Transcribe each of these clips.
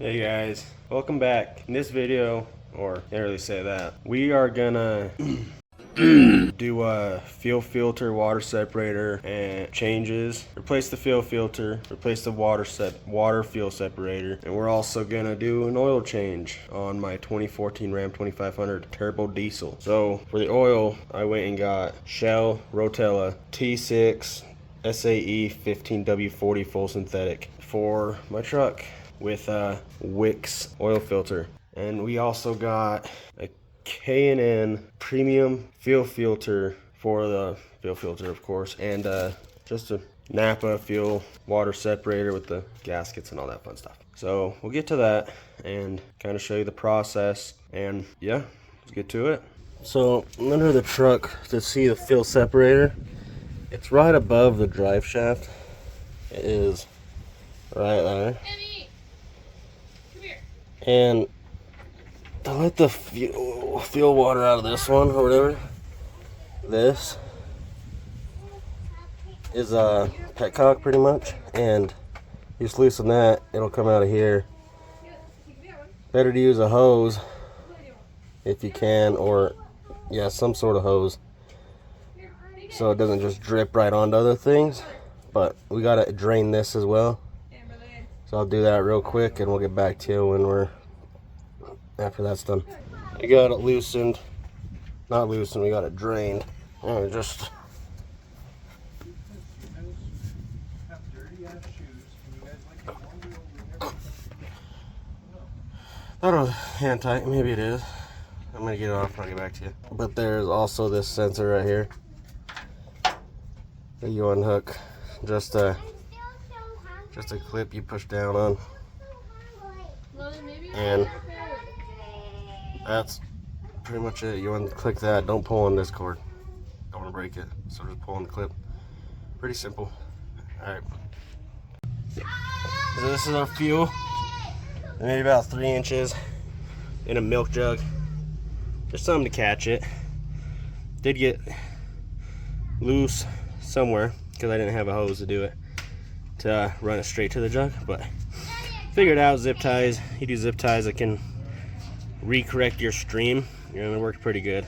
Hey guys, welcome back. In this video, or can't really say that, we are gonna do a fuel filter, water separator, and changes. Replace the fuel filter, replace the water fuel separator, and we're also gonna do an oil change on my 2014 Ram 2500 turbo diesel. So for the oil, I went and got Shell Rotella T6 SAE 15W40 full synthetic for my truck with a Wix oil filter. And we also got a K&N premium fuel filter for the fuel filter, of course, and just a Napa fuel water separator with the gaskets and all that fun stuff. So we'll get to that and kind of show you the process, and yeah, let's get to it. So under the truck, to see the fuel separator, it's right above the drive shaft. It is right there. And to let the fuel water out of this one or whatever, this is a petcock pretty much, and you just loosen that, it'll come out of here. Better to use a hose if you can, or yeah, some sort of hose, so it doesn't just drip right onto other things. But we gotta drain this as well, so I'll do that real quick and we'll get back to you when we're after that's done. We got it loosened, not loosened, we got it drained. And just I don't know, hand tight, maybe it is. I'm gonna get it off and I'll get back to you. But there's also this sensor right here that you unhook. Just a clip you push down on, and that's pretty much it. You unclick that, don't pull on this cord, don't want to break it, so just pull on the clip. Pretty simple. Alright, so this is our fuel, maybe about 3 inches in a milk jug, just something to catch it. Did get loose somewhere because I didn't have a hose to do it, to run it straight to the jug, but figured out zip ties. You do zip ties that can recorrect your stream, and it worked pretty good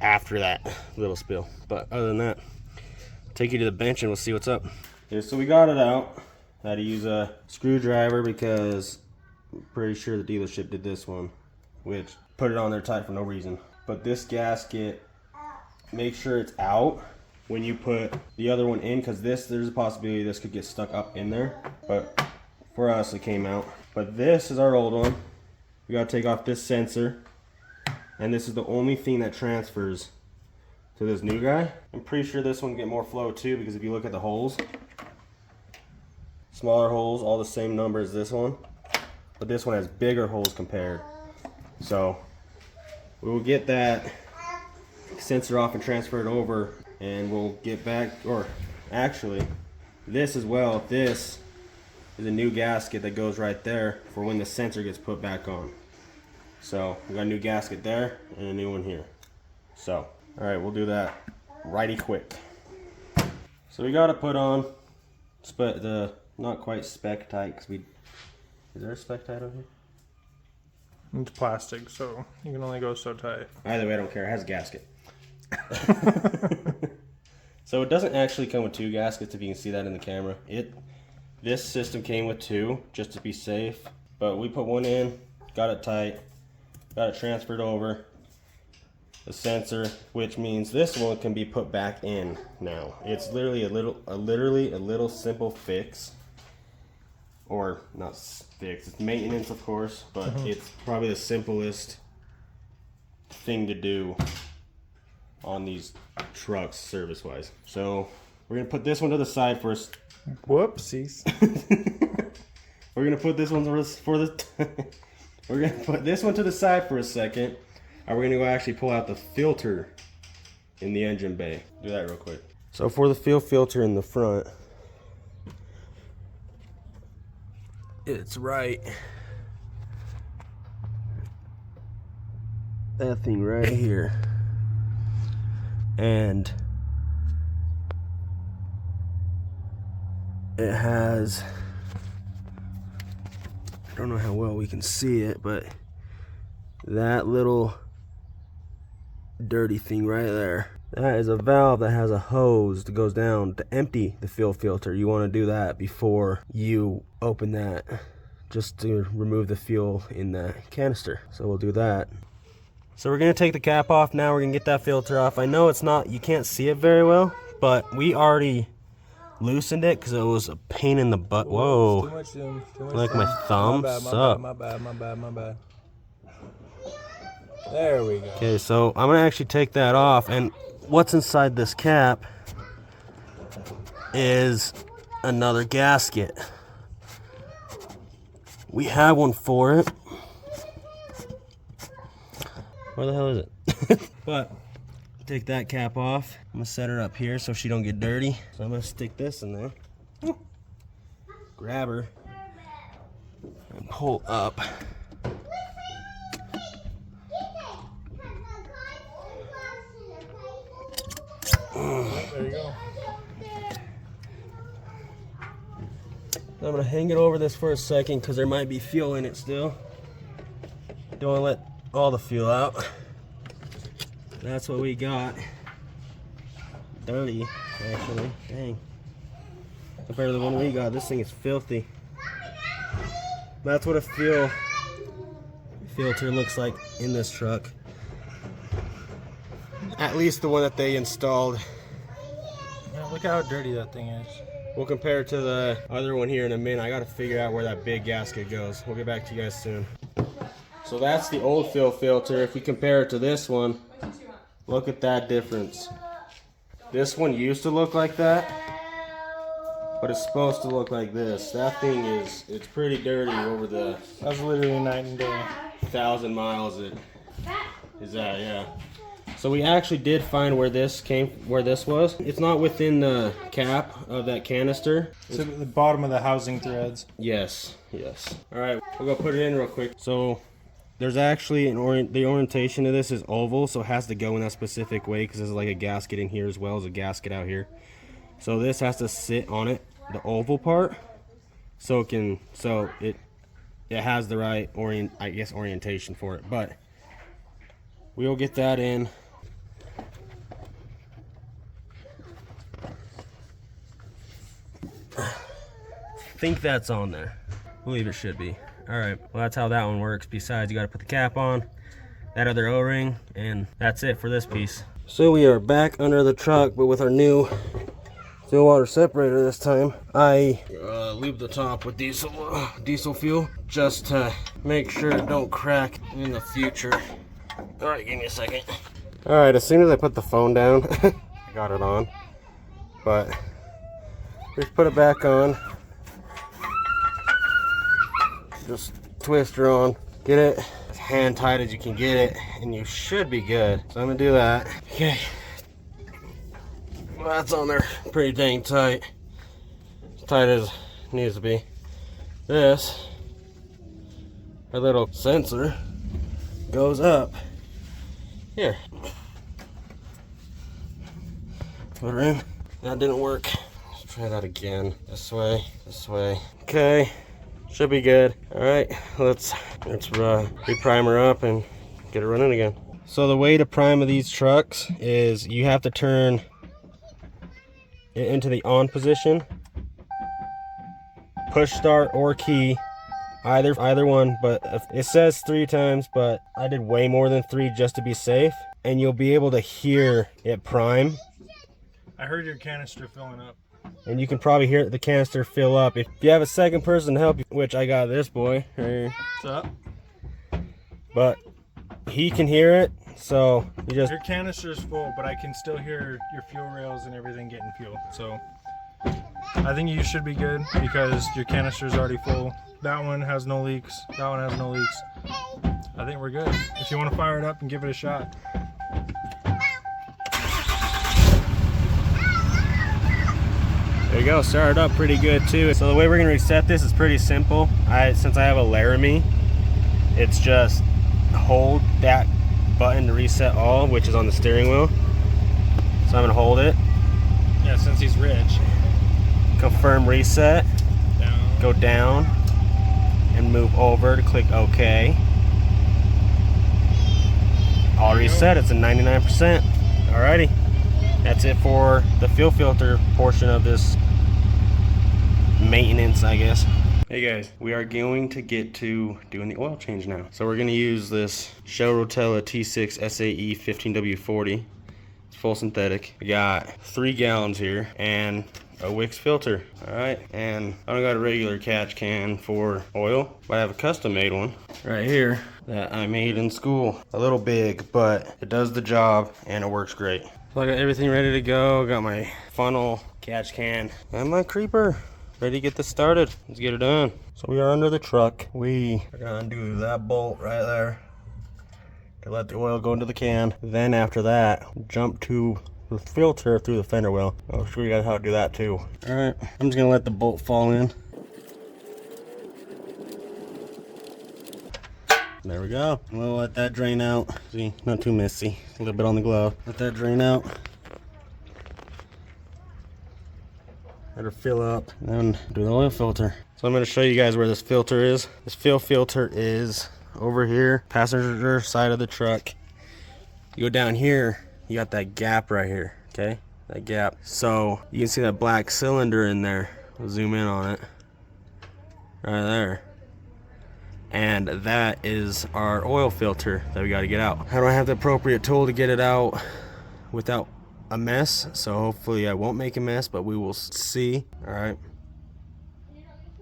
after that little spill. But other than that, I'll take you to the bench and we'll see what's up. Okay, so we got it out. I had to use a screwdriver because I'm pretty sure the dealership did this one, which put it on there tight for no reason. But this gasket, make sure it's out when you put the other one in, because there's a possibility this could get stuck up in there, but for us it came out. But this is our old one. We gotta take off this sensor, and this is the only thing that transfers to this new guy. I'm pretty sure this one can get more flow too, because if you look at the holes, smaller holes, all the same number as this one, but this one has bigger holes compared. So we will get that sensor off and transfer it over, and we'll get back, or actually this as well. This is a new gasket that goes right there for when the sensor gets put back on. So we got a new gasket there and a new one here. So all right, we'll do that righty quick. So we got to put on the not quite spec tight, because is there a spec tight over here? It's plastic, so you can only go so tight. Either way, I don't care, it has a gasket. So it doesn't actually come with 2 gaskets, if you can see that in the camera. This system came with 2 just to be safe, but we put one in, got it tight, got it transferred over the sensor, which means this one can be put back in now. It's literally a little simple fix, or not fix, it's maintenance of course, but it's probably the simplest thing to do on these trucks service wise. So we're gonna put this one to the side first. Whoopsies. We're gonna put this one we're gonna put this one to the side for a second, and we're gonna go actually pull out the filter in the engine bay. Do that real quick. So for the fuel filter in the front, it's right, that thing right here. And it has I don't know how well we can see it, but that little dirty thing right there, that is a valve that has a hose that goes down to empty the fuel filter. You want to do that before you open that, just to remove the fuel in the canister. So we'll do that. So we're gonna take the cap off now. We're gonna get that filter off. I know it's not, you can't see it very well, but we already loosened it because it was a pain in the butt. Whoa, Too much zoom. Too much like zoom. my thumb. My bad. There we go. Okay, so I'm gonna actually take that off, and what's inside this cap is another gasket. We have one for it. Where the hell is it? But take that cap off. I'm gonna set her up here so she don't get dirty. So I'm gonna stick this in there. Grab her and pull up. There you go. I'm gonna hang it over this for a second because there might be fuel in it still. Don't wanna let all the fuel out. That's what we got. Dirty, actually. Dang. Compared to the one we got, this thing is filthy. That's what a fuel filter looks like in this truck. At least the one that they installed. Yeah, look how dirty that thing is. We'll compare it to the other one here in a minute. I gotta figure out where that big gasket goes. We'll get back to you guys soon. So that's the old fuel filter. If we compare it to this one, look at that difference. This one used to look like that, but it's supposed to look like this. That thing it's pretty dirty over the That's literally night and day. 1,000 miles it is at, yeah. So we actually did find where this was. It's not within the cap of that canister. It's at the bottom of the housing threads. Yes, yes. All right, we'll go put it in real quick. So there's actually the orientation of this is oval, so it has to go in that specific way because there's like a gasket in here as well as a gasket out here. So this has to sit on it, the oval part, so it has the right orientation for it. But we'll get that in. I think that's on there. I believe it should be. All right, well that's how that one works. Besides, you got to put the cap on, that other O-ring, and that's it for this piece. So we are back under the truck, but with our new fuel water separator this time. I leave the top with diesel fuel just to make sure it don't crack in the future. All right, give me a second. All right, as soon as I put the phone down, I got it on, but just put it back on. Just twist her on, get it as hand tight as you can get it, and you should be good. So I'm gonna do that. Okay, well, that's on there pretty dang tight, as tight as it needs to be. This, our little sensor, goes up here. Put her in. That didn't work. Let's try that again. This way, this way. Okay. Should be good. All right, let's re-prime her up and get it running again. So the way to prime these trucks is you have to turn it into the on position, push start or key, either one. But it says 3 times, but I did way more than 3 just to be safe, and you'll be able to hear it prime. I heard your canister filling up. And you can probably hear the canister fill up. If you have a second person to help you, which I got this boy right here. What's up? But he can hear it, so you just... Your canister's full, but I can still hear your fuel rails and everything getting fuel. So I think you should be good because your canister's already full. That one has no leaks. That one has no leaks. I think we're good. If you want to fire it up and give it a shot. There you go, started up pretty good too. So the way we're gonna reset this is pretty simple. Since I have a Laramie, it's just hold that button to reset all, which is on the steering wheel. So I'm gonna hold it. Yeah, since he's rich. Confirm reset. Down. Go down. and move over to click OK. Already set, it's a 99%. Alrighty, that's it for the fuel filter portion of this maintenance, I guess. Hey guys, we are going to get to doing the oil change now. So we're going to use this Shell Rotella T6 SAE 15W40. It's full synthetic. We got 3 gallons here and a Wix filter. Alright, and I don't got a regular catch can for oil, but I have a custom made one right here that I made in school. A little big, but it does the job and it works great. So I got everything ready to go. Got my funnel, catch can, and my creeper ready to get this started. Let's get it done. So we are under the truck. We are gonna undo that bolt right there to let the oil go into the can. Then after that, jump to the filter through the fender well. I'll show you guys how to do that too. All right, I'm just gonna let the bolt fall in. There we go. We'll let that drain out. See, not too messy. A little bit on the glove. Let that drain out. Let her fill up, and then do the oil filter. So I'm gonna show you guys where this filter is. This fuel filter is over here, passenger side of the truck. You go down here, you got that gap right here, okay? That gap. So you can see that black cylinder in there. I'll zoom in on it. Right there. And that is our oil filter that we gotta get out. I don't have the appropriate tool to get it out without a mess, so hopefully I won't make a mess, but we will see. All right.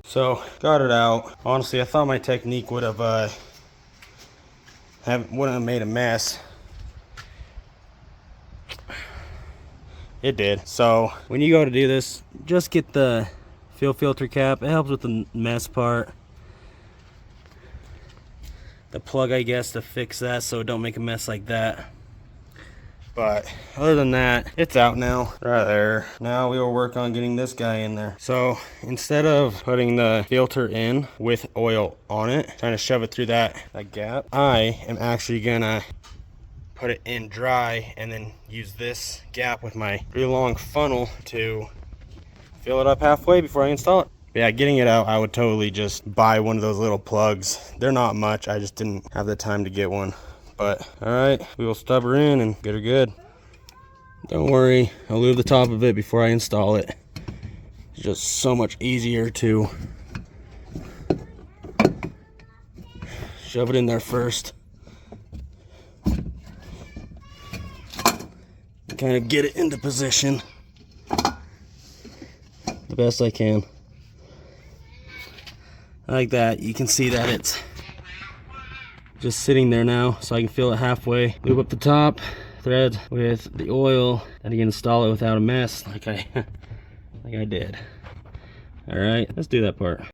So got it out. Honestly, I thought my technique would have wouldn't have made a mess. It did. So when you go to do this, just get the fuel filter cap. It helps with the mess part. The plug, I guess, to fix that so it don't make a mess like that. But other than that, it's out now, right there. Now we will work on getting this guy in there. So instead of putting the filter in with oil on it, trying to shove it through that gap, I am actually gonna put it in dry and then use this gap with my really long funnel to fill it up halfway before I install it. Yeah, getting it out, I would totally just buy one of those little plugs. They're not much, I just didn't have the time to get one. But all right, we will stub her in and get her good. Don't worry, I'll lube the top of it before I install it. It's just so much easier to shove it in there first. Kind of get it into position the best I can. Like that, you can see that it's just sitting there now, so I can fill it halfway. Lube up the top thread with the oil, and you can install it without a mess, like I did. All right, let's do that part.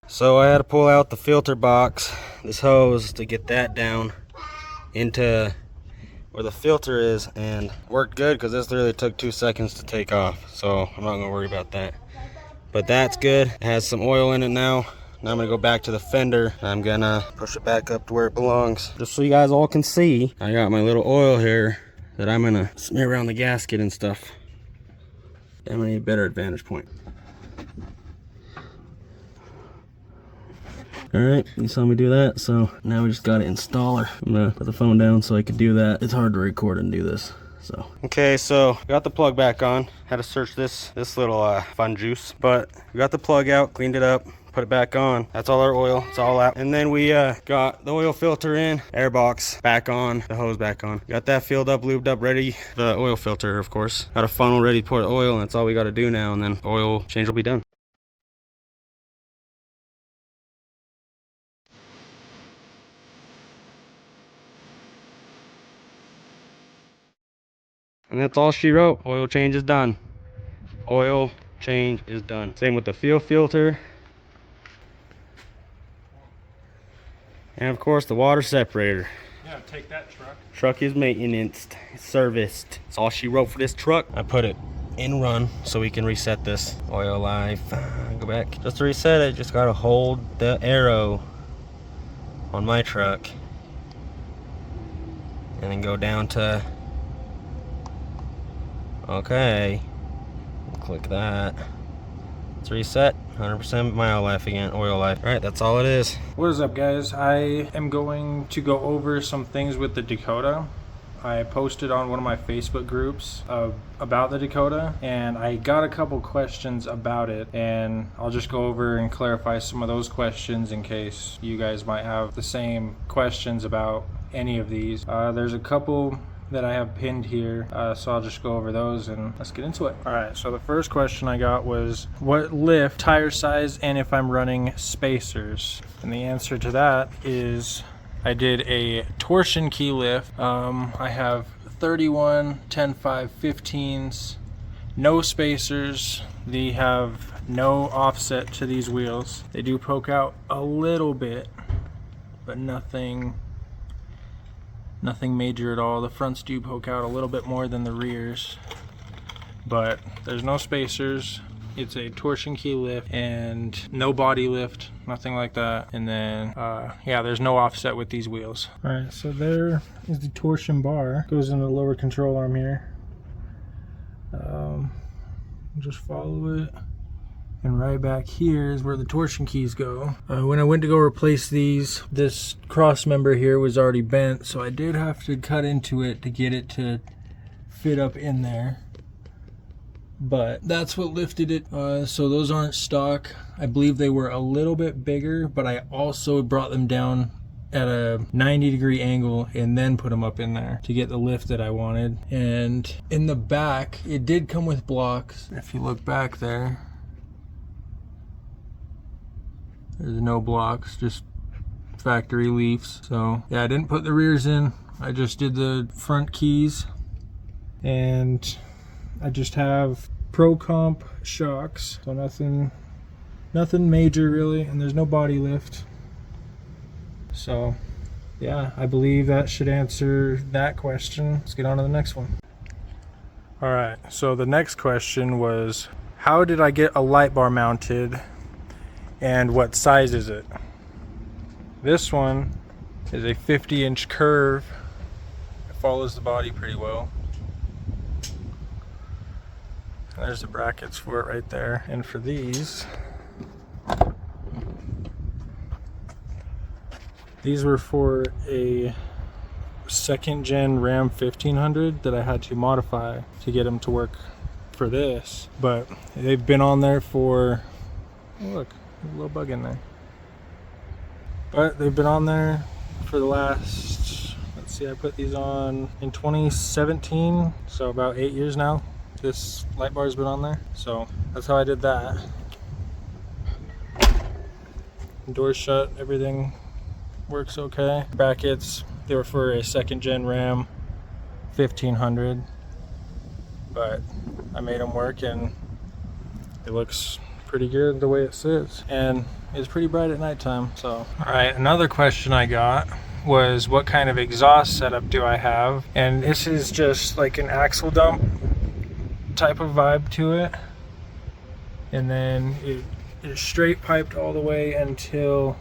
So I had to pull out the filter box, this hose, to get that down into where the filter is, and worked good because this literally took 2 seconds to take off. So I'm not gonna worry about that. But that's good. It has some oil in it now. Now I'm gonna go back to the fender. I'm gonna push it back up to where it belongs. Just so you guys all can see, I got my little oil here that I'm gonna smear around the gasket and stuff. I'm gonna need a better advantage point. All right, you saw me do that, so now we just gotta install her. I'm gonna put the phone down so I could do that. It's hard to record and do this. So okay, so got the plug back on. Had to search this little fun juice, but we got the plug out, cleaned it up, put it back on. That's all our oil, it's all out. And then we got the oil filter in, air box back on, the hose back on. Got that filled up, lubed up, ready. The oil filter, of course. Got a funnel ready to pour the oil, and that's all we got to do now, and then oil change will be done. And that's all she wrote. Oil change is done. Oil change is done. Same with the fuel filter. And of course the water separator. Yeah, take that truck. Truck is maintenance, serviced. That's all she wrote for this truck. I put it in run so we can reset this. Oil life, go back. Just to reset it, just gotta hold the arrow on my truck. And then go down to, okay. Click that. It's reset. 100% mile life again, oil life. All right, that's all it is. What is up, guys? I am going to go over some things with the Dakota. I posted on one of my Facebook groups about the Dakota, and I got a couple questions about it, and I'll just go over and clarify some of those questions in case you guys might have the same questions about any of these. There's a couple that I have pinned here, so I'll just go over those and let's get into it. All right, so the first question I got was what lift, tire size, and if I'm running spacers. And the answer to that is I did a torsion key lift. I have 31 10.5 15s, no spacers. They have no offset to these wheels. They do poke out a little bit, but nothing major at all. The fronts do poke out a little bit more than the rears, but there's no spacers. It's a torsion key lift and no body lift, nothing like that. And then yeah, there's no offset with these wheels. All right, so there is the torsion bar. Goes in the lower control arm here. Just follow it, and right back here is where the torsion keys go. When I went to go replace these, this cross member here was already bent, so I did have to cut into it to get it to fit up in there. But that's what lifted it. So those aren't stock. I believe they were a little bit bigger, but I also brought them down at a 90-degree angle and then put them up in there to get the lift that I wanted. And in the back, it did come with blocks. If you look back there, there's no blocks, just factory leafs. So yeah, I didn't put the rears in. I just did the front keys, and I just have Pro Comp shocks, so nothing major really, and there's no body lift. So yeah, I believe that should answer that question. Let's get on to the next one. All right, so the next question was, how did I get a light bar mounted and what size is it? This one is a 50-inch curve. It follows the body pretty well. There's the brackets for it right there. And for these were for a second gen Ram 1500 that I had to modify to get them to work for this. But they've been on there for, oh look, there's a little bug in there. But they've been on there for the last, let's see, I put these on in 2017, so about 8 years now. This light bar has been on there, so that's how I did that. Doors shut, everything works okay. Brackets, they were for a second gen Ram 1500, but I made them work and it looks pretty good the way it sits, and it's pretty bright at nighttime. So all right, another question I got was what kind of exhaust setup do I have, and this is just like an axle dump type of vibe to it, and then it is straight piped all the way until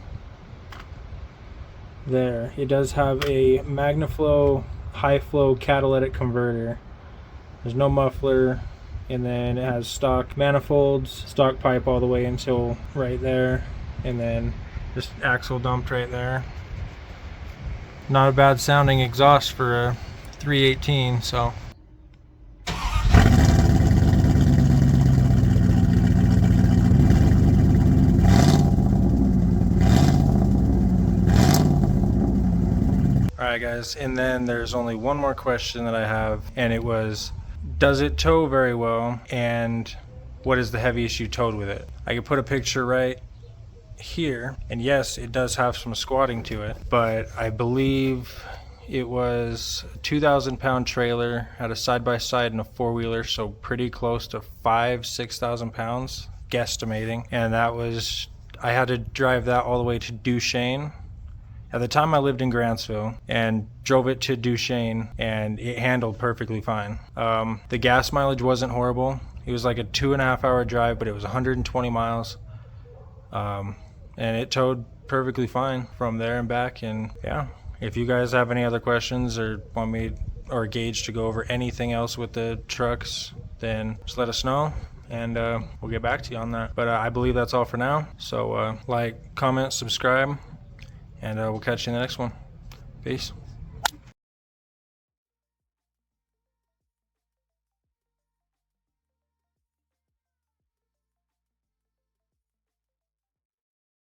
there. It does have a MagnaFlow high flow catalytic converter. There's no muffler, and then it has stock manifolds, stock pipe all the way until right there, and then just axle dumped right there. Not a bad sounding exhaust for a 318, so. Alright guys, and then there's only one more question that I have, and it was, does it tow very well, and what is the heaviest you towed with it? I could put a picture right here, and yes, it does have some squatting to it, but I believe it was a 2,000-pound trailer, had a side-by-side and a four-wheeler, so pretty close to 5,000-6,000 pounds, guesstimating, and that was, I had to drive that all the way to Duchesne. At the time I lived in Grantsville and drove it to Duchesne, and it handled perfectly fine. The gas mileage wasn't horrible. It was like a 2.5-hour drive, but it was 120 miles. And it towed perfectly fine from there and back. And yeah, if you guys have any other questions or want me or Gage to go over anything else with the trucks, then just let us know. and we'll get back to you on that. But I believe that's all for now. So like, comment, subscribe, and we'll catch you in the next one. Peace.